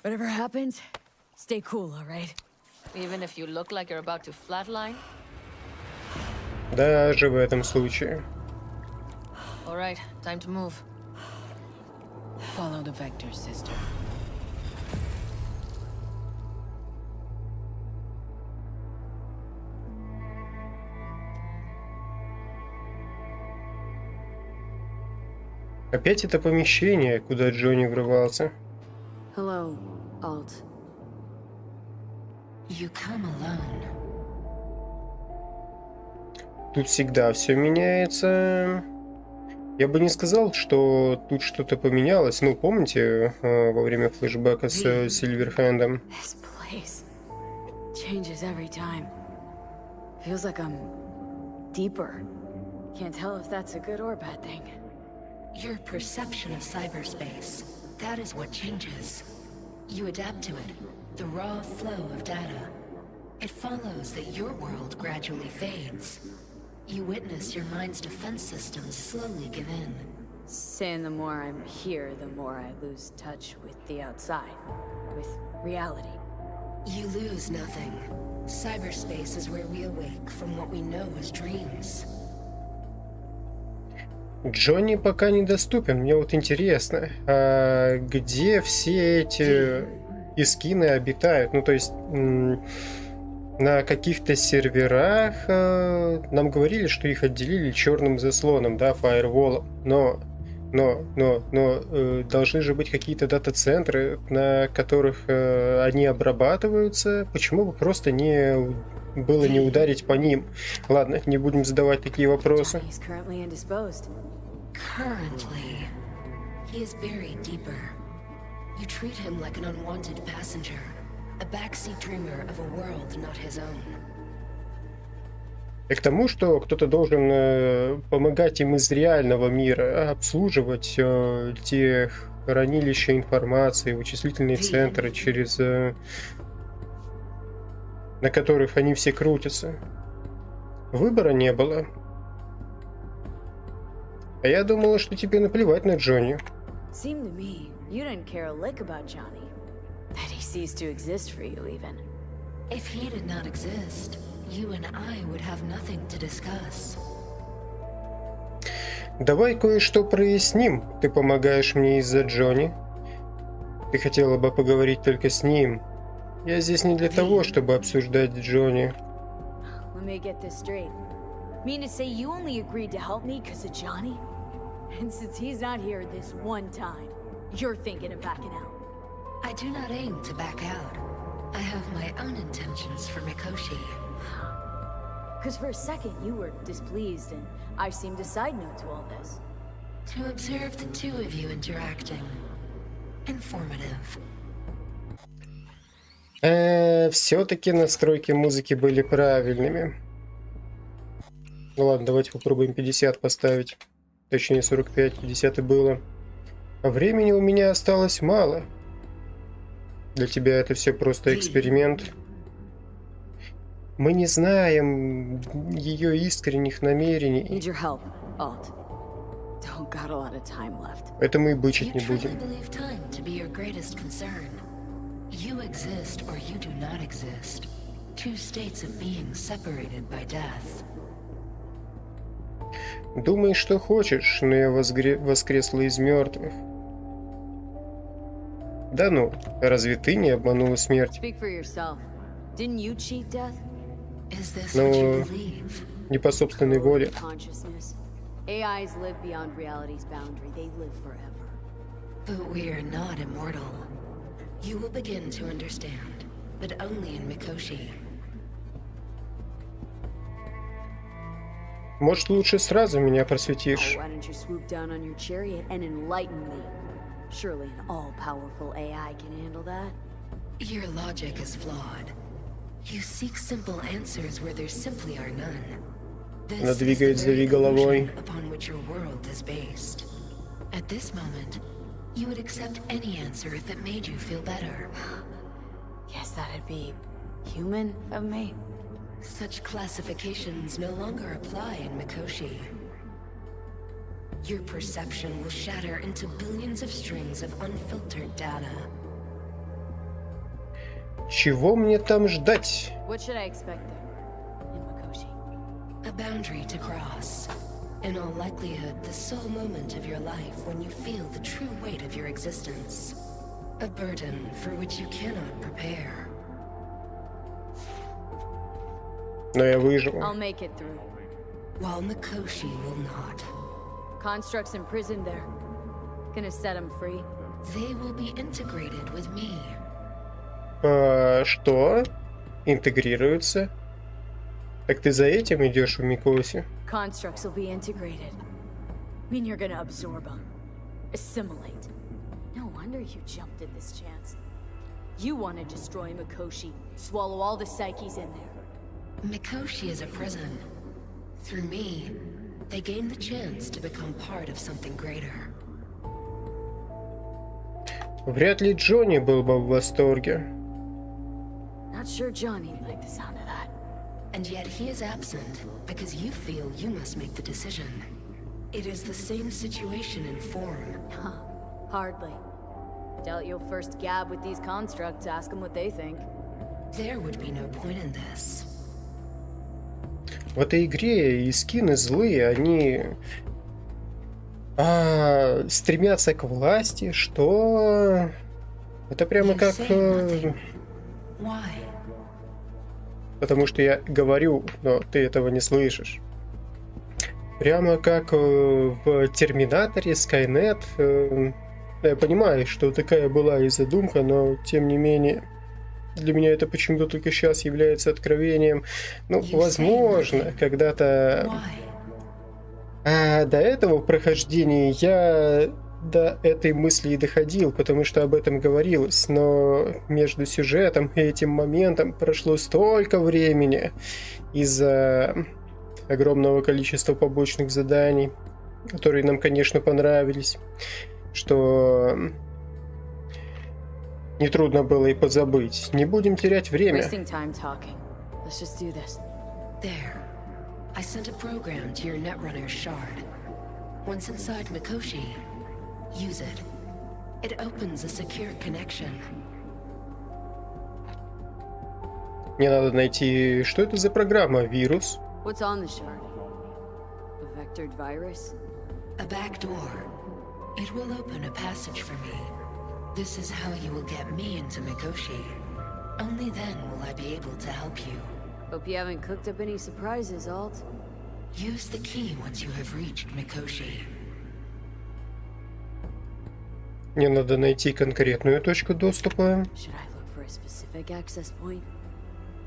Whatever happens, stay cool, all right? Even if you look like you're about to flatline? Даже в этом случае. All right, time to move. Follow the vector, sister. Опять это помещение, куда Джонни врывался. Hello, Alt. You come alone. Тут всегда все меняется. Я бы не сказал, что тут что-то поменялось. Ну, помните, во время флешбека с Сильверхендом? This place changes every time. Feels like I'm deeper. Can't tell if that's a good or bad thing. Your perception of cyberspace, that is what changes. You adapt to it, the raw flow of data. It follows that your world gradually fades. You witness your mind's defense systems slowly give in. Saying the more I'm here, the more I lose touch with the outside. with reality. You lose nothing. Cyberspace is where we awake from what we know as dreams. Джонни пока недоступен. Мне вот интересно, а где все эти искины обитают? Ну, то есть на каких-то серверах нам говорили, что их отделили черным заслоном, да, фаерволом. Но должны же быть какие-то дата-центры, на которых они обрабатываются. Почему бы просто не ударить по ним? Ладно, не будем задавать такие вопросы. Currently, he is buried deeper. You treat him like an unwanted passenger, a backseat dreamer of a world not his own. И к тому, что кто-то должен помогать им из реального мира, обслуживать те хранилища информации, вычислительные центры, через на которых они все крутятся. Выбора не было. А я думала, что тебе наплевать на Джонни. Seemed to me you didn't care a lick about Johnny. That he ceased to exist for you, even. If he did not exist, you and I would have nothing to discuss. Давай кое-что проясним. Ты помогаешь мне из-за Джонни. Ты хотела бы поговорить только с ним. Я здесь не для того, чтобы обсуждать Джонни. Let me get this straight. Mean to say you only agreed to help me because of Johnny? And since he's not here this one time, you're thinking of backing out. I do not aim to back out. I have my own intentions for Mikoshi. Because for a second you were displeased and I seemed a side note to all this. To observe the two of you interacting. Informative. Все-таки настройки музыки были правильными. Ну ладно, давайте попробуем 50 поставить. Точнее 45, 50 и было. А времени у меня осталось мало. Для тебя это все просто эксперимент. Мы не знаем ее искренних намерений. Поэтому и бычить не будем. You exist or you do not exist. Two states of being separated by death. Думай, что хочешь, но я воскресла из мертвых. Да ну, разве ты не обманула смерть? Ну, не по собственной воле. AIs live beyond reality's boundary. They live forever. But we are not immortal. You will begin to understand, but only in Mikoshi. Может, лучше сразу меня просветишь? Why don't you swoop down on your chariot and enlighten me? Surely an all-powerful AI can handle that. Your logic is flawed. You seek simple answers where there simply are none. Она двигает зови головой. Upon which your world is based. At this moment, you would accept any answer if it made you feel better. Guess that'd be human of me. Such classifications no longer apply in Mikoshi. Your perception will shatter into billions of strings of unfiltered data. Чего мне там ждать? What should I expect there in Mikoshi? A boundary to cross. In all likelihood, the sole moment of your life when you feel the true weight of your existence. A burden for which you cannot prepare. Но я выживу. I'll make it through. While Mikoshi will not. Constructs imprisoned there. Gonna set them free. They will be integrated with me. Что? Интегрируются? Так ты за этим идешь в Микоси? Constructs will be integrated. Mean you're gonna absorb them. Assimilate. No wonder you jumped at this chance. You want to destroy Mikoshi. Swallow all the psyches in there. Mikoshi is a prison. Through me, they gain the chance to become part of something greater. Вряд ли Джонни был бы в восторге. Not sure Johnny liked the sound of that. And yet he is absent because you feel you must make the decision. It is the same situation in form. Huh. Hardly. Doubt you'll first gab with these constructs, ask them what they think. There would be no point in this. В этой игре и скины злые, они стремятся к власти, что... Это прямо как... Потому что я говорю, но ты этого не слышишь. Прямо как в Терминаторе, Skynet. Я понимаю, что такая была и задумка, но тем не менее... Для меня это почему-то только сейчас является откровением. Ну, возможно, когда-то... до этого в прохождении я до этой мысли и доходил, потому что об этом говорилось. Но между сюжетом и этим моментом прошло столько времени из-за огромного количества побочных заданий, которые нам, конечно, понравились, что... нетрудно было и позабыть. Не будем терять время. There. I sent a program to your Netrunner's shard. Once inside Mikoshi, use it. It opens a secure connection. Мне надо найти, что это за программа? Вирус? What's on the shard? A vectored virus? A back door. It will open a passage for me. This is how you will get me into Mikoshi. Only then will I be able to help you. Hope you haven't cooked up any surprises, Alt. Use the key once you have reached Mikoshi. Мне надо найти конкретную точку доступа. Should I look for a specific access point?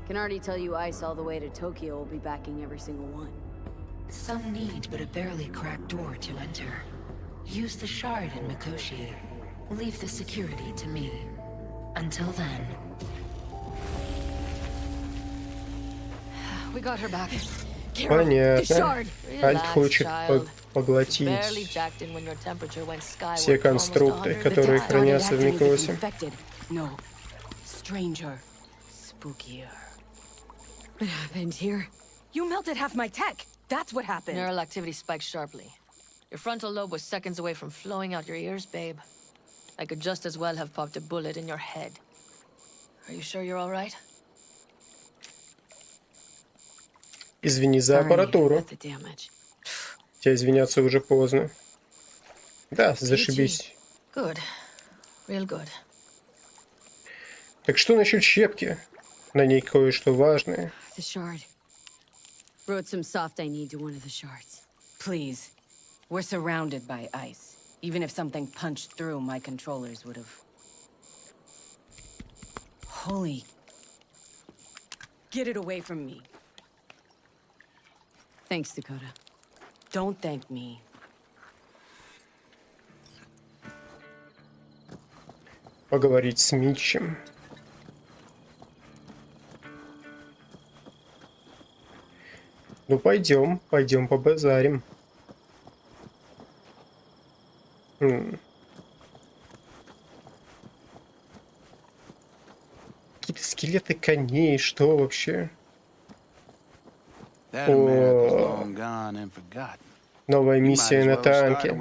Can already tell you Ice all the way to Tokyo will be backing every single one. Some need but a barely cracked door to enter. Use the shard in Mikoshi. Leave the security to me. Until then. We got her back. Понятно. Альт хочет поглотить все конструкты, которые хранятся в Микосе. No. Stranger. Spookier. What happened here? You melted half my tech. That's what happened. Neural activity spiked sharply. Your frontal lobe was seconds away from flowing out your ears, babe. I could just as well have popped a bullet in your head. Are you sure you're all right? Извини за аппаратуру. Тебя извиняться уже поздно. Да, зашибись. Good. Real good. Так что насчет щепки? На ней кое-что важное. The shard. Wrote some soft I need to one of the shards. Please. We're surrounded by ice. Even if something punched through, my controllers would have... Holy... Get it away from me. Thanks, Dakota. Don't thank me. Поговорить с Митчем. Ну, пойдем побазарим. Какие-то скелеты коней, что вообще? О, новая миссия на танке.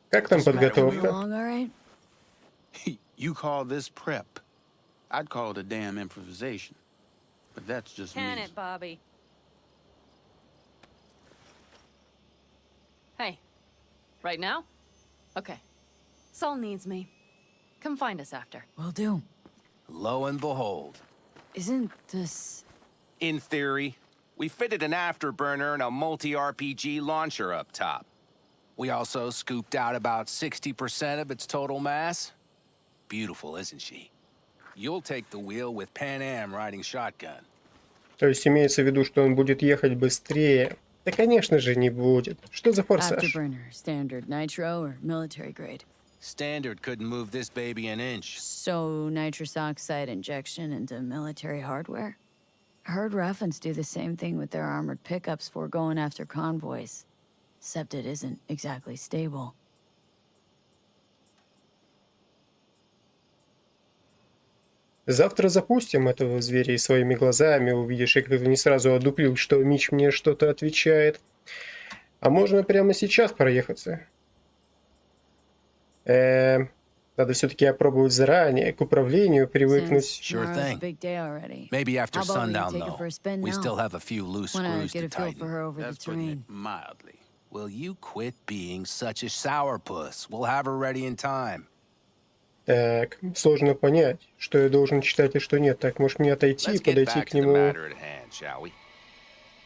Как там подготовка? You call this prep. I'd call it a damn improvisation. But that's just me. Can it, Bobby? Hey. Right now? Okay. Saul needs me. Come find us after. Will do. Lo and behold. Isn't this... In theory, we fitted an afterburner and a multi-RPG launcher up top. We also scooped out about 60% of its total mass. Beautiful, isn't she? You'll take the wheel with Pan Am riding shotgun. То есть имеется в виду, что он будет ехать быстрее. Да, конечно же, не будет. Что за форсаж? Afterburner, standard nitro or military grade? Standard couldn't move this baby an inch. So nitrous oxide injection into military hardware? I heard Ruffins do the same thing with their armored pickups for going after convoys. Except it isn't exactly stable. Завтра запустим этого зверя и своими глазами увидишь. Я как-то не сразу одуплил, что Мич мне что-то отвечает. А можно прямо сейчас проехаться? Надо все-таки опробовать заранее, к управлению привыкнуть. Sure thing. Maybe after sundown, though. We still have a few loose screws to tighten. That's putting it mildly. Will you quit being such a sourpuss? We'll have her ready in time. Так, сложно понять, что я должен читать и что нет. Так, может мне отойти и Let's get подойти back к to the нему matter at hand, shall we?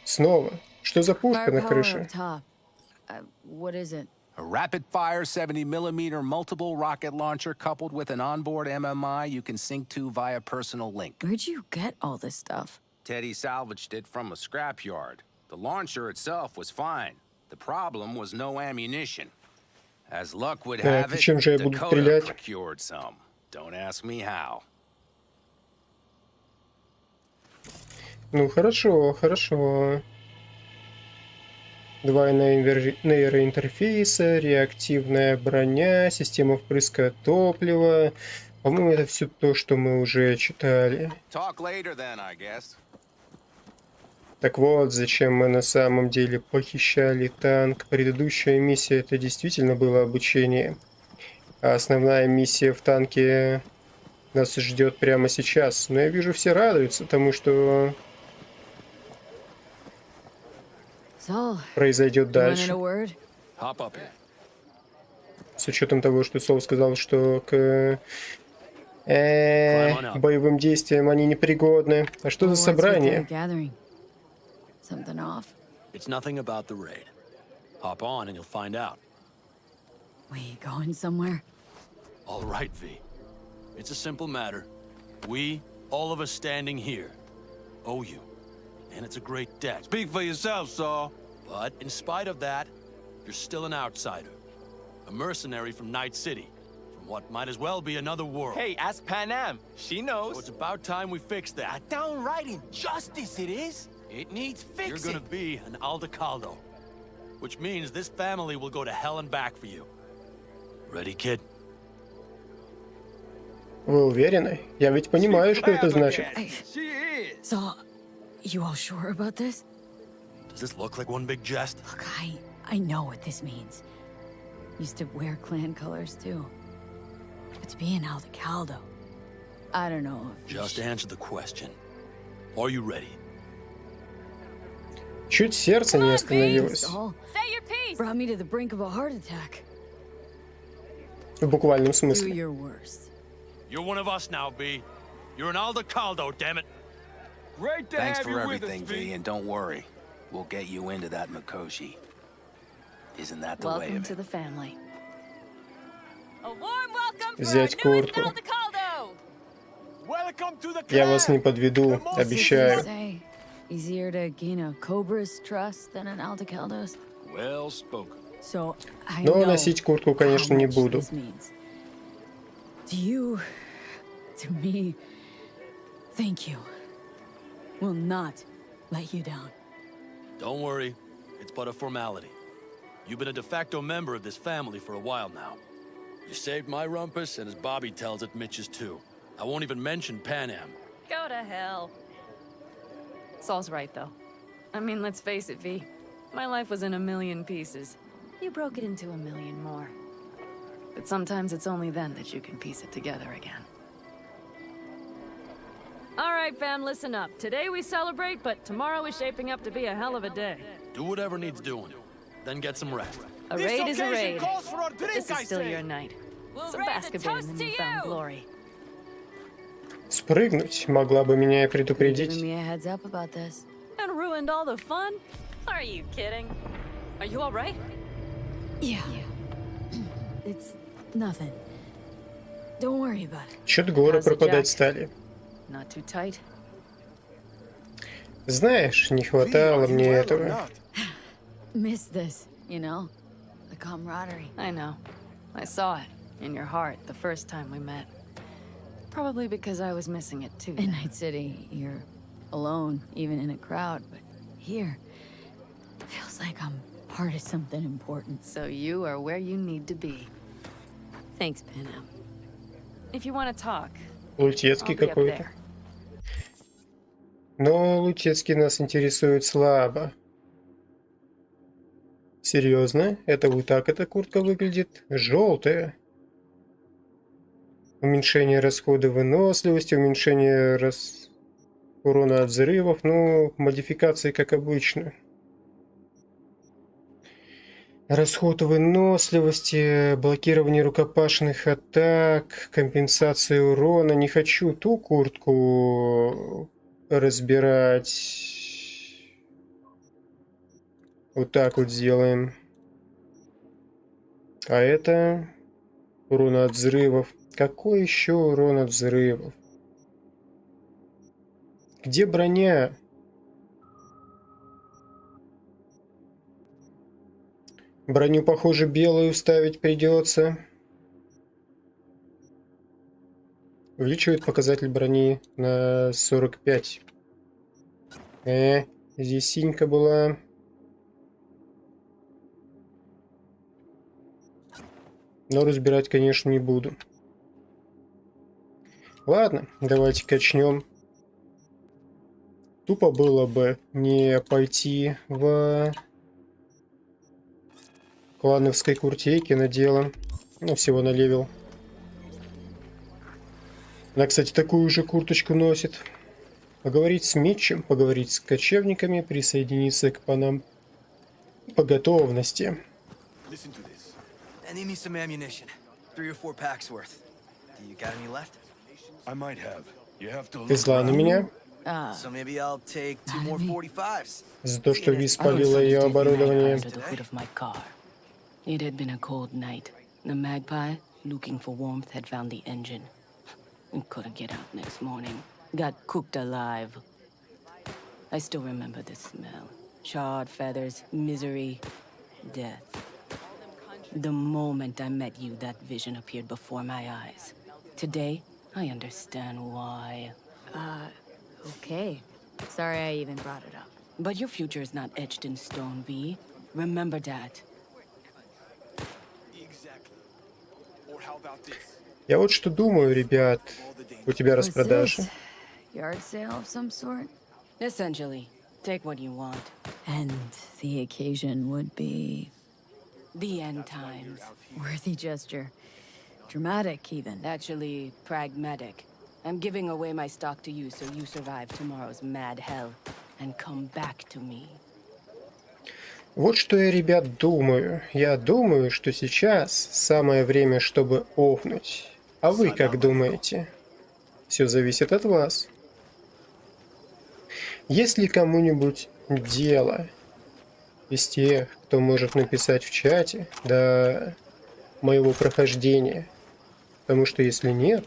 снова. Что за пушка на Firepower крыше? up top. What is it? A rapid-fire 70mm multiple rocket launcher coupled with an onboard MMI you can sync to via personal link. Where'd you get all this stuff? Teddy salvaged it from a scrapyard. The launcher itself was fine. The problem was no ammunition. As luck would have Так, и it, чем же я буду Dakota стрелять? procured some. Don't ask me how. Ну, хорошо, хорошо. Два нейроинтерфейса, реактивная броня, система впрыска топлива. По-моему, это все то, что мы уже читали. Talk later then, I guess. Так вот, зачем мы на самом деле похищали танк. Предыдущая миссия это действительно было обучение. А основная миссия в танке нас ждет прямо сейчас. Но я вижу, все радуются тому, что произойдет дальше. Hop up here. С учетом того, что Сол сказал, что к боевым действиям они непригодны. А что за собрание? It's nothing about the raid. Hop on and you'll find out. We going somewhere? All right, V. It's a simple matter. We, all of us standing here, owe you. And it's a great debt. Speak for yourself, Saul. But in spite of that, you're still an outsider. A mercenary from Night-City. From what might as well be another world. Hey, ask Pan Am. She knows. So it's about time we fix that. A downright injustice it is. It needs fixing. You're gonna be an Aldecaldo. Which means this family will go to hell and back for you. Ready, kid? Вы уверены? Я ведь понимаю, что это значит. So, you all sure about this? Does this look like one big jest? Look, I know what this means. Used to wear clan colors too. But to be an Aldecaldo, I don't know. Just answer the question. Are you ready? Чуть сердце не остановилось. Brought me to the brink of a heart attack. В буквальном Do смысле. your worst. You're one of us now, B. You're an Aldecaldo, damn it. Great to Thanks have for you with everything, us, V, and don't worry. We'll get you into that Mikoshi. Isn't that the way Welcome of to it? the family. Взять куртку. Welcome to the Я вас не подведу, обещаю. Say, easier to gain a Cobra's trust than an Aldecaldo's. Well spoken. So, I Но know носить куртку, конечно, не how much буду. this means. To you, to me, thank you. Will not let you down. Don't worry. It's but a formality. You've been a de facto member of this family for a while now. You saved my rumpus, and as Bobby tells it, Mitch's too. I won't even mention Pan Am. Go to hell. Saul's right, though. I mean, let's face it, V. My life was in a million pieces. You broke it into a million more. But sometimes it's only then that you can piece it together again. All right, fam, listen up. Today we celebrate, but tomorrow is shaping up to be a hell of a day. Do whatever needs doing. Then get some rest. A raid is a raid. Calls for a But drink, this is I still say. your night. We'll So raise a bask a bit in toast the to newfound you. glory. Спрыгнуть могла бы меня и Giving предупредить. me a heads up about this. And ruined all the fun? Are you kidding? Are you all right? Yeah. It's nothing. Don't worry about it. Чё-то горы How's the пропадать jack? стали. Not too tight? Знаешь, не хватало мне этого. Miss this, you know? The camaraderie. I know. I saw it in your heart the first time we met. Probably because I was missing it too. In Night-City, you're alone, even in a crowd, but here, it feels like I'm part of something important. So you are where you need to be. Thanks, Pan Am. If you want to talk, Лутецкий I'll be up какой-то. there. Но Лутецкий нас интересует слабо. Серьезно? Это вот так эта куртка выглядит? Желтая. Уменьшение расхода выносливости, уменьшение урона от взрывов. Ну, модификации как обычно. Расход выносливости, блокирование рукопашных атак, компенсация урона. Не хочу ту куртку разбирать. Вот так вот сделаем. А это урон от взрывов. Какой еще урон от взрывов? Где броня? Броню, похоже, белую ставить придется. Увеличивает показатель брони на 45. Здесь синька была. Но разбирать, конечно, не буду. Ладно, давайте качнем. Тупо было бы не пойти в клановской куртейке на дело. Ну, всего на левел. Она, кстати, такую же курточку носит. Поговорить с Митчем, поговорить с кочевниками, присоединиться к панам по готовности. Ты зла на меня? За то, что Ви спалила ее оборудование. It had been a cold night. The magpie, looking for warmth, had found the engine. And couldn't get out next morning. Got cooked alive. I still remember the smell. Charred feathers, misery, death. The moment I met you, that vision appeared before my eyes. Today, I understand why. Okay. Sorry I even brought it up. But your future is not etched in stone, V. Remember that. Я вот что думаю, ребят. У тебя распродажа. Yard sale of some sort? Essentially, take what you want. And the occasion would be... The end times. Worthy gesture. Dramatic, even. Actually, pragmatic. I'm giving away my stock to you so you survive tomorrow's mad hell and come back to me. Вот что я, ребят, думаю. Я думаю, что сейчас самое время, чтобы офнуть. А вы как думаете? Все зависит от вас. Есть ли кому-нибудь дело из тех, кто может написать в чате до моего прохождения? Потому что если нет,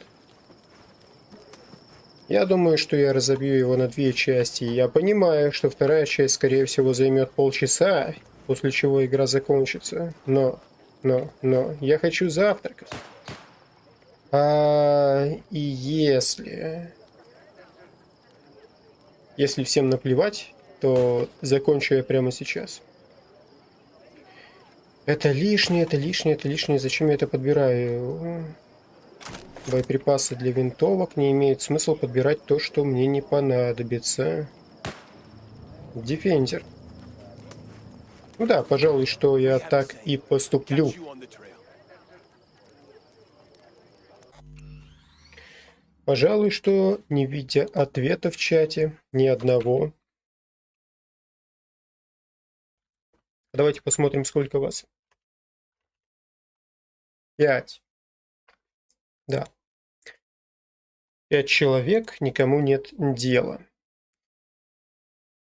я думаю, что я разобью его на 2 части. Я понимаю, что вторая часть, скорее всего, займет полчаса, после чего игра закончится. Но, я хочу завтракать. И если всем наплевать, то закончу я прямо сейчас. Это лишнее. Зачем я это подбираю? Боеприпасы для винтовок. Не имеет смысла подбирать то, что мне не понадобится. Дефендер. Ну да, пожалуй, что я так и поступлю. Пожалуй, что, не видя ответа в чате, ни одного. Давайте посмотрим, сколько вас. 5. Да. 5 человек, никому нет дела.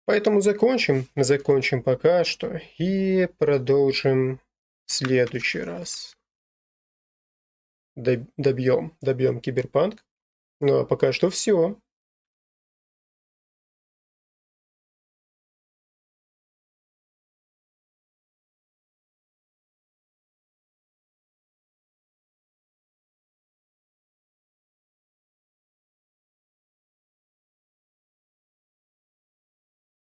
Поэтому закончим пока что и продолжим в следующий раз. Добьем Cyberpunk. Ну а пока что все.